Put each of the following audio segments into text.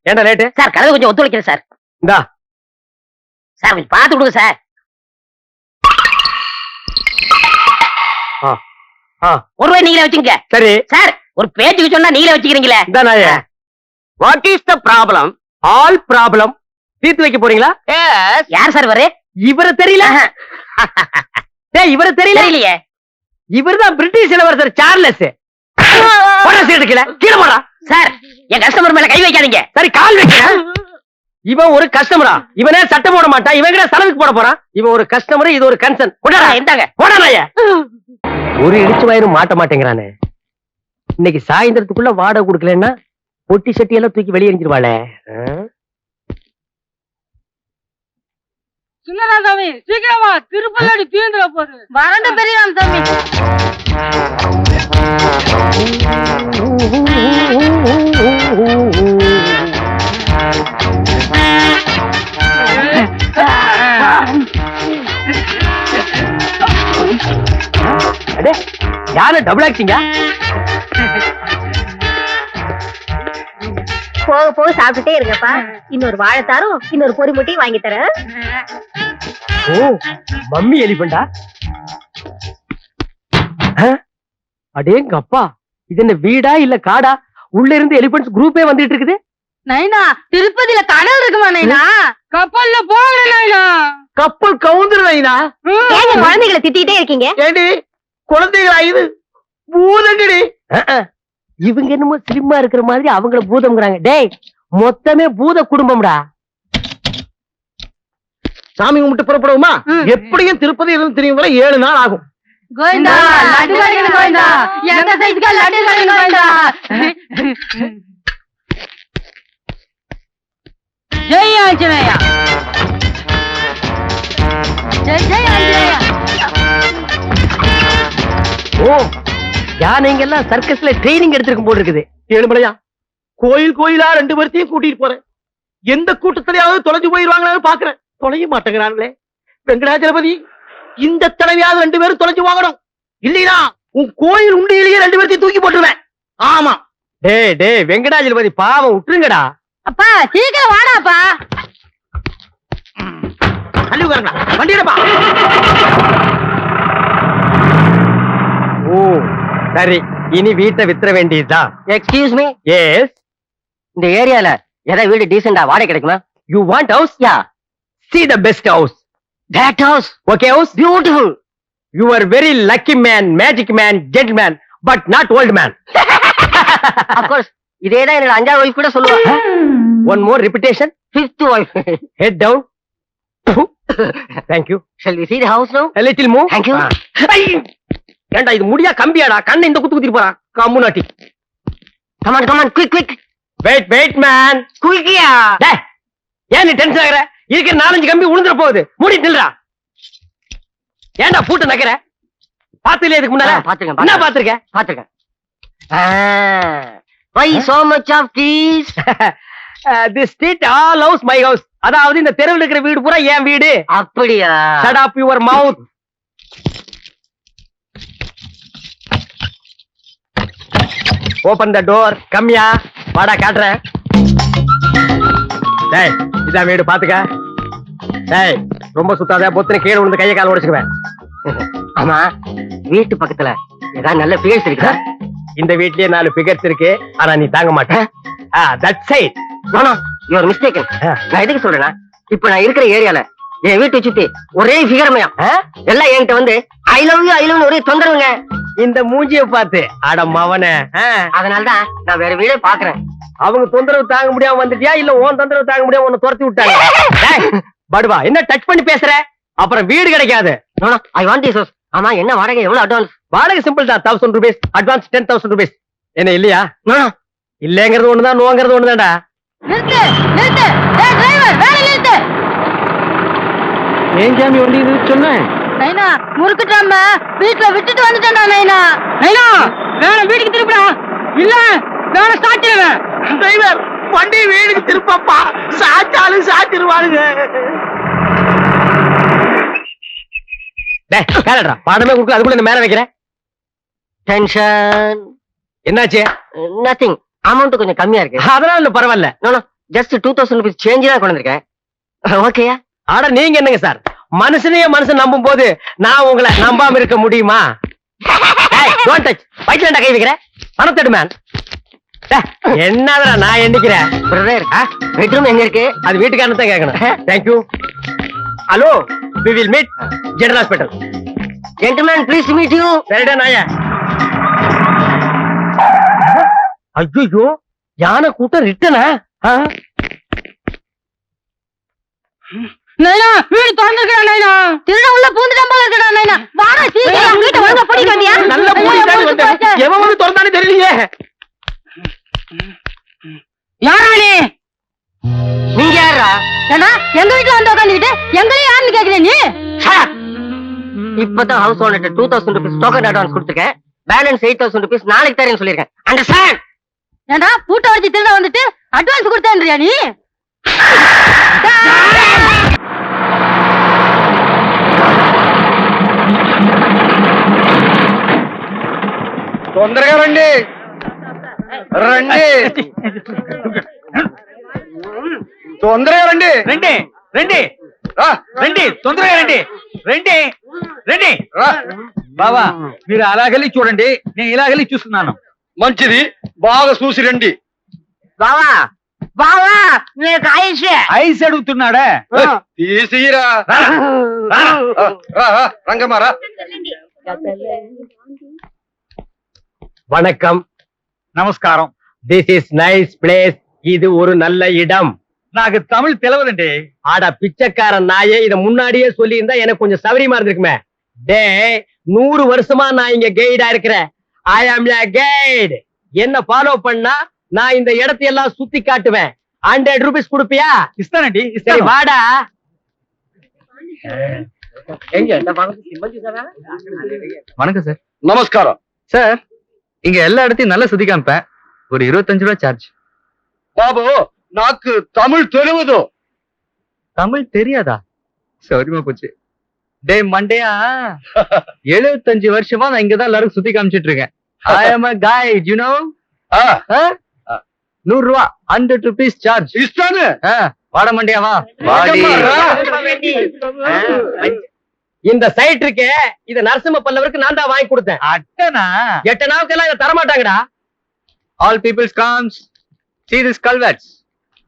ஏண்டா late? Sir கதவு கொஞ்சம் ஒத்துழைக்கிறேன் சார். இந்தா சார் கொஞ்சம் பார்த்து கொடுங்க சார். ஒருவாய் நீங்களே வச்சுங்க. சரி சார் ஒரு பேச்சுக்கு சொன்னா நீங்களே வச்சுக்கிறீங்களே. இந்தா நாயே. What is the problem? All problem தீர்த்து வைக்க போறீங்களா? யார் சார் வரு? இவரை தெரியல? இவரை தெரியல இல்லையே. இவர்தான் பிரிட்டிஷ் இளவரசர் சார்லஸ். கீழே போடா. சார் என் கஸ்டமர் மேல கை வைக்காதீங்க. சரி கால் வைக்கிறேன். இவன் ஒரு கஸ்டமரா? இவனே சட்டம் போட மாட்டான். இவன் கிட்ட செலவுக்கு போட போறான். இவன் ஒரு கஸ்டமர், இது ஒரு கன்சர்ன். இந்தாங்க. ஒரு இடிச்சு வயிறு மாட்ட மாட்டேங்கிறானே. இன்னைக்கு சாயந்தரத்துக்குள்ள வாடகை கொடுக்கலன்னா பொட்டி சட்டி எல்லாம் தூக்கி வெளியே எரிஞ்சிருவாளே. சின்னதா சாமி சீக்கிரமா திருப்பதி தீர்ந்துட போகுது. வரண்ட பெரியராம் சாமி. யாரு டபுள் ஆக்டிங்கா? போக போக சாப்பிட்டுட்டே இருங்கப்பா. இன்னொரு வாழைத்தாரும் இன்னொரு பொறி முட்டையும் வாங்கி தரேன். ஓ மம்மி எலிபண்டா? அடேங்க அப்பா, இது என்ன வீடா இல்ல காடா? உள்ள இருந்து எலிபென்ட்ஸ் குரூப்பே வந்துட்டு இருக்குது. நைனா திருப்பதியில கடல் இருக்குமா நைனா? கப்பல்ல போகல நைனா. கப்பல் கவுந்துரு நைனா. ஏங்க குழந்தைகளை திட்டிட்டே இருக்கீங்க? ஏண்டி குழந்தைகளா இது? பூதங்கடி. இவங்க என்னமோ சிலிமா இருக்கிற மாதிரி அவங்கள பூதம்ங்கறாங்க. டேய் மொத்தமே பூத குடும்பம்டா. சாமி கும்பிட்டு புறப்படுவோமா? எப்படியும் திருப்பதி இருந்து திரும்பி வர 7 நாள் ஆகும். கோவிந்தா லட்டு கடைக்கு கோவிந்தா. எங்க சைஸ்க்கு லட்டு கடைக்கு கோவிந்தா. ஜெய் ஆஞ்சநேயா. ஜெய் ஜெய் ஆஞ்சநேயா. ஓ யானைங்க எல்லாம் சர்க்கஸ்ல ட்ரைனிங் எடுத்திருக்கும் போல இருக்குது. ஏழுமலையா, கோயில் கோயிலா 2 பேர்த்தையும் கூட்டிட்டு போறேன். எந்த கூட்டத்திலேயாவது தொலைஞ்சு போயிருவாங்களான்னு பாக்குறேன். தொலைய மாட்டேங்கிறாங்களே. வெங்கடாஜலபதி, இந்த தடவையாவது 2 பேரும் தொலைஞ்சு வாங்கணும். இல்லையா உன் கோயில் உண்டியிலேயே 2 பேர்த்தையும் தூக்கி போட்டுருவேன். ஆமா. டே வெங்கடாஜலபதி பாவம், விட்டுருங்கடா. அப்பா சீக்கிரம் வாடாப்பா. தள்ளி உட்காருங்க. வண்டியடப்பா. ஓ சரி, இனி வீட்டை வித்துற வேண்டியதுதான். Excuse me. எஸ். இந்த ஏரியால ஏதாவது வீடு டீசெண்டா வாடகை கிடைக்குமா? You want house? Yeah. See the best house. That house. Okay house? Beautiful. You are very lucky man, magic man, gentleman, but not old man. Of course. இதேதான் என்னோட 5வது வைஃப் கூட சொல்லுவா. One more repetition. 5th wife. Head down. Thank you. Shall we see the house now? A little more. Thank you. ஏண்டா இது முடியா கம்பியாடா? கண்ணை இந்த குத்து குத்திட்டு போறான். கம்முனாட்டி. Come on, quick. Wait man. Quickயா. டேய், ஏன் நீ டென்ஷன் ஆகுற? இதுக்கு 4-5 கம்பி உளுந்துற போகுது. மூடி நில்றா. ஏண்டா பூட்டு நக்கற? பாத்துல இதுக்கு முன்னால? பாத்துங்க. என்ன பாத்துருக்க? Why so much of these? This street all house my house. அதாவது இந்த தெருவில் இருக்கிற வீடு பூரா என் வீடு. அப்படியா? Shut up your mouth. Open the door. கம்மியா வாடா காட்டுறேன். டேய் இதான் வீடு, பாத்துக்க. டேய் ரொம்ப சுத்தாத, பொத்துன கீழே விழுந்து கையை கால உடைச்சுக்குவேன். ஆமா, வீட்டு பக்கத்துல ஏதாவது நல்ல பிகர்ஸ் இருக்குதா? இந்த வீட்லயே 4 பிகர்ஸ் இருக்கு. ஆனா நீ தாங்க மாட்டேன். That's side. No you are mistaken. நான் எதுக்கு சொல்றேன்னா, இப்ப நான் இருக்கிற ஏரியால என் வீட்டை சுத்தி ஒரே ஃபிகர்மயம். எல்லாம் என்கிட்ட வந்து ஐ லவ் யூ ஒரே தொந்தரவுங்க. இந்த மூஞ்சிய பார்த்து அட மவனே. அதனாலதான் நான் வேற வீடே பாக்குறேன். அவங்க தொந்தரவு தாங்க முடியாம வந்துட்டியா, இல்ல உன் தொந்தரவு தாங்க முடியாம உன்னை துரத்தி விட்டாங்க? படுவா, என்ன டச் பண்ணி பேசுற? அப்புறம் வீடு கிடைக்காது. I want this house. ஆமா, என்ன வாடகை? எவ்வளவு அட்வான்ஸ்? வாடகை சிம்பிள் தான், 1000 rupees. Advance 10,000 rupees. என்ன இல்லையா? இல்லங்கிறது ஒண்ணுதான், நோங்கிறது ஒண்ணுதான்டா. நிறுத்து. டேய் டிரைவர், வேலை நிறுத்து. ஏன் ஜாமி வண்டி இது சொன்னேன்? நைனா முறுக்குட்டாம வீட்டுல விட்டுட்டு வந்துட்டேன்டா நைனா. வேற வீட்டுக்கு திருப்பிடா. இல்ல வேற சாத்திடுவேன். டிரைவர், வண்டி வீடுக்கு திருப்பப்பா. சாச்சாலும் சாத்திடுவானுங்க. கேளடா, பாடமே கொடுக்க அதுக்குள்ள என்ன மேல வைக்கிறேன். டென்ஷன். என்னாச்சு? நத்திங். அமௌண்ட் கொஞ்சம் கம்மியா இருக்கு. அதெல்லாம் இல்ல பரவாயில்ல. ஜஸ்ட் 2000 ருபீஸ் சேஞ்ச் தான் கொண்டு வந்திருக்கேன். ஓகேயா? ஆட நீங்க என்னங்க சார், மனுஷனையே மனுஷன் நம்பும் போது நான் உங்களை நம்பாம இருக்க முடியுமா? Don't touch. வயிற்றுல கை வைக்கிற பணத்தெடு மேன். என்னடா நான் எண்ணிக்கிறேன். பிரதர், பெட்ரூம் எங்க இருக்கு? அது வீட்டுக்காரன் தான் கேட்கணும். Thank you. Hello, we will meet general hospital. Gentleman, please meet you. சரிடா நாயா. ஐயோ, யானை கூட்டம் ரிட்டனா? நைனா வீடு திறந்துருக்கா நைனா? திருட உள்ள பூந்துட்டான் போல இருக்கடா நைனா. வாடா சீக்கிரம் வீட்டை ஒழுங்கா பூட்டிட்டு வந்தியா? நல்ல போலீஸ்காரி வந்து எவன் வந்து திறந்தானே தெரியலையே. யாரா நீ? நீங்க யாரா? ஏண்டா எங்க வீட்டுல வந்து உட்காந்துக்கிட்டு எங்களையும் யாருன்னு கேக்குற நீ? இப்பதான் house owner 2000 rupees token advance கொடுத்துருக்கேன். பேலன்ஸ் 8000 ருபீஸ் நாளைக்கு தரேன்னு சொல்லியிருக்கேன். அண்டர்ஸ்டாண்ட்? ஏண்டா பூட்டை வச்சு திருட வந்துட்டு அட்வான்ஸ் கொடுத்தேன்றியா நீ? తొందరగా రండి రండి తొందరగా రండి రండి రండి రండి తొందరగా రండి రండి రండి బాబా మీరు అలాగెళ్ళి చూడండి, నేను ఇలాగెళ్ళి చూస్తున్నాను. మంచిది, బాగా చూసి రండి. బావా బావా, నీకు ఐస్ ఐస్ అడుగుతున్నాడా? తీసిరా రంగమారా. வணக்கம். நமஸ்காரம். This is nice place. இது ஒரு நல்ல இடம். నాకు தமிழ் తెలవదండి. ஆடா பிச்சைக்காரன் நாயே, இத முன்னாடியே சொல்லி இருந்தா எனக்கு கொஞ்சம் சௌரியமா இருந்திருக்குமே. டே 100 வருஷமா நான் இங்க கைடா இருக்கிறேன். ஐ ஆம் ய கைட். என்ன ஃபாலோ பண்ணா நான் இந்த இடத்தை எல்லாம் சுத்தி காட்டுவேன். 100 ரூபீஸ் கொடுப்பியா? இஸ்தானடி. சரி வாடா. வணக்கம் சார். நமஸ்காரம் சார், இங்க எல்லா இடத்தையும் நல்லா சுத்தி காமிப்பேன். ஒரு 25 ரூபா சார்ஜ். பாபு, నాకు தமிழ் தெரியுது. தமிழ் தெரியாதா? சௌரியமா போச்சு. டே மண்டையா, 75 வருஷமா நான் இங்கதான் எல்லாரும் சுத்தி காமிச்சிட்டு இருக்கேன். ஐ அம் a guide, you know? 100 ரூபா 100 rupees சார்ஜ். இஸ்தானு. வாட மண்டையா வா. வாடி. இந்த சைட் இருக்கே, இத நரசிம்ம பல்லவருக்கு நான் தான் வாங்கி கொடுத்தேன். அட்டனா 8 நாவுக்கெல்லாம் இத தர மாட்டாங்கடா. All peoples comes. See this culverts.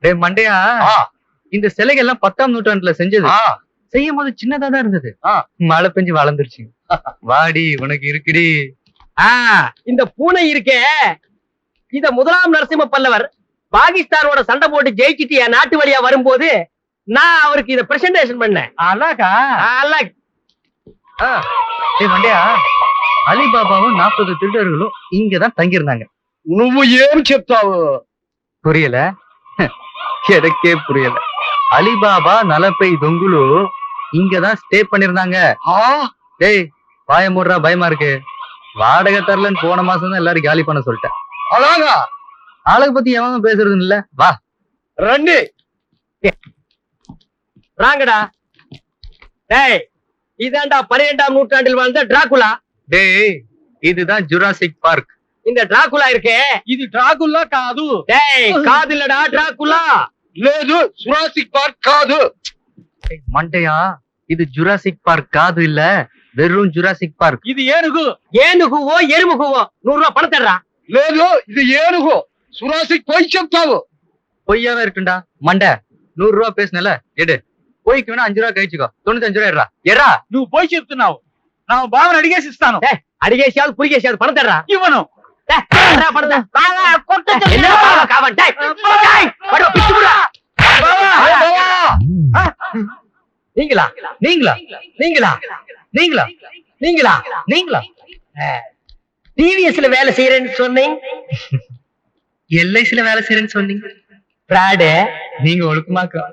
டே மண்டையா, இந்த சிலைகள் எல்லாம் 10ஆம் நூற்றாண்டுல செஞ்சது. செய்யும் போது சின்னதா தான் இருந்தது. மழை பெஞ்சு வளர்ந்துருச்சு. வாடி, உனக்கு இருக்குடி. இந்த பூனை இருக்கே, இத முதலாம் நரசிம்ம பல்லவர் பாகிஸ்தானோட சண்டை போட்டு ஜெயிச்சிட்டு என் நாட்டு வழியா வரும்போது நான் அவருக்கு இத பிரசன்டேஷன் பண்ணேன். அழகா அழகு. டே மண்டையா, அலிபாபாவும் 40 திருடர்களும் இங்கதான் தங்கியிருந்தாங்க. నువ్వు ఏం చెప్తావు? புரியல? எனக்கே புரியல. அலிபாபா நலப்பை தொங்குலு இங்கதான் ஸ்டே பண்ணிருந்தாங்க. டேய் வாய மூடுறா, பயமா இருக்கு. வாடகை தரலன்னு போன மாசம் தான் எல்லாரும் காலி பண்ண சொல்லிட்டேன். அழகா ஆளுக்கு பத்தி எவனும் பேசுறது இல்ல. வா ரெண்டு ராங்கடா. டேய் இதாண்டா 12ஆம் நூற்றாண்டில் வாழ்ந்த டிராகுலா. டேய் இதுதான் ஜுராசிக் பார்க். இந்த டிராகுலா இருக்கே, இது டிராகுலா காது. டேய் காது இல்லடா, டிராகுலா. లేదు జురాసిక్ పార్క్ కాదు. மண்டையா, இது ஜுராசிக் பார்க் காது இல்ல, வெறும் ஜுராசிக் பார்க். இது ஏனுகு. ஏனுகுவோ எருமுகுவோ 100 ரூபாய் பணம் தர்றா. లేదు இது ஏனுகு. ஜுராசிக் போய் చెప్తావు. பொய்யாவே இருக்குண்டா மண்டை. 100 ரூபாய் பேசுனல, எடு. పోయికి వేణా 5 రూపాయలు ఇచ్చుకో. 95 రూపాయలు ఎర్రా ఎర్రా. నువ్వు పోయి చెప్తున్నావు. నా బావని అడిగేసి ఇస్తాను. అడిగేసావు పురిగేసావు పణం తర్రా. ఇవ్వను. நீங்களா நீங்களா நீங்களா நீங்களா நீங்களா நீங்களா டிவிஎஸ்ல வேலை செய்யறேன்னு சொன்னீங்க. எல்ஐசில வேலை செய்யறேன்னு சொன்னீங்க. பிராடு. நீங்க ஒழுக்கமாக்க